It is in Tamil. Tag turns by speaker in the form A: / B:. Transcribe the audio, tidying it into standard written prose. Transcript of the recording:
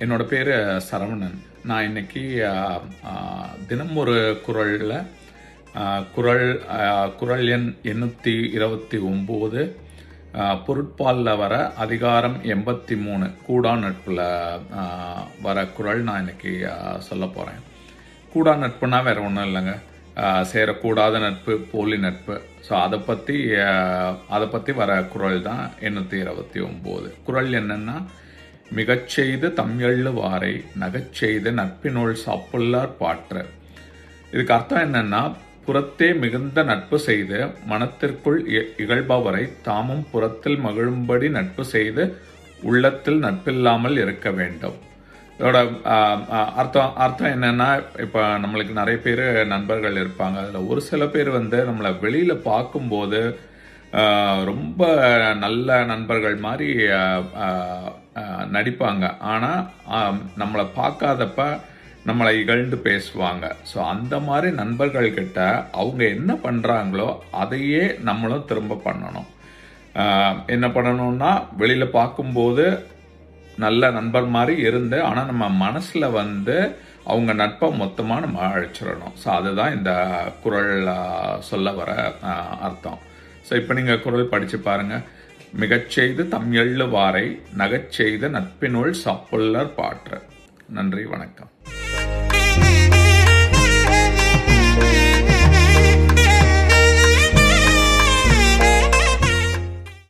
A: என்னோட பேர் சரவணன். நான் இன்னைக்கு தினம் ஒரு குறளில் குறள் எண் 829 பொருட்பாலில் வர அதிகாரம் 83 கூடா நட்பில் வர குறள் நான் இன்னைக்கு சொல்ல போகிறேன். கூடா நட்புனா வேற ஒன்றும் இல்லைங்க, சேரக்கூடாத நட்பு, போலி நட்பு. ஸோ அதை பற்றி வர குறள் தான் 829. குறள் என்னன்னா, மிகச்செய்து தம்யள்ளு வாரை நகச்செய்து நட்பினுள் சாப்புள்ளார் பாற்ற. இதுக்கு அர்த்தம் என்னன்னா, புறத்தே மிகுந்த நட்பு செய்து மனத்திற்குள் இகழ்பவரை தாமும் புறத்தில் மகிழும்படி நட்பு செய்து உள்ளத்தில் நட்பில்லாமல் இருக்க வேண்டும். இதோட அர்த்தம் என்னன்னா, இப்போ நம்மளுக்கு நிறைய பேர் நண்பர்கள் இருப்பாங்க. அதில் ஒரு சில பேர் நம்மளை வெளியில் பார்க்கும்போது ரொம்ப நல்ல நண்பர்கள் மாதிரி நடிப்பாங்க. ஆனால் நம்மளை பார்க்காதப்ப நம்மளை இகழ்ந்து பேசுவாங்க. ஸோ அந்த மாதிரி நண்பர்கள்கிட்ட அவங்க என்ன பண்ணுறாங்களோ அதையே நம்மளும் திரும்ப பண்ணணும். என்ன பண்ணணும்னா, வெளியில் பார்க்கும்போது நல்ல நண்பர் மாதிரி இருந்து, ஆனால் நம்ம மனசில் அவங்க நட்பை மொத்தமாக நம்ம அழிச்சிடணும். ஸோ அதுதான் இந்த குறள் சொல்ல வர அர்த்தம். ஸோ இப்போ நீங்கள் குறள் படித்து பாருங்கள். மிகச்செய்து தம்யள்ளு வாரை நகச்செய்து நட்பினுள் சாப்புள்ளர் பாற்ற. நன்றி, வணக்கம்.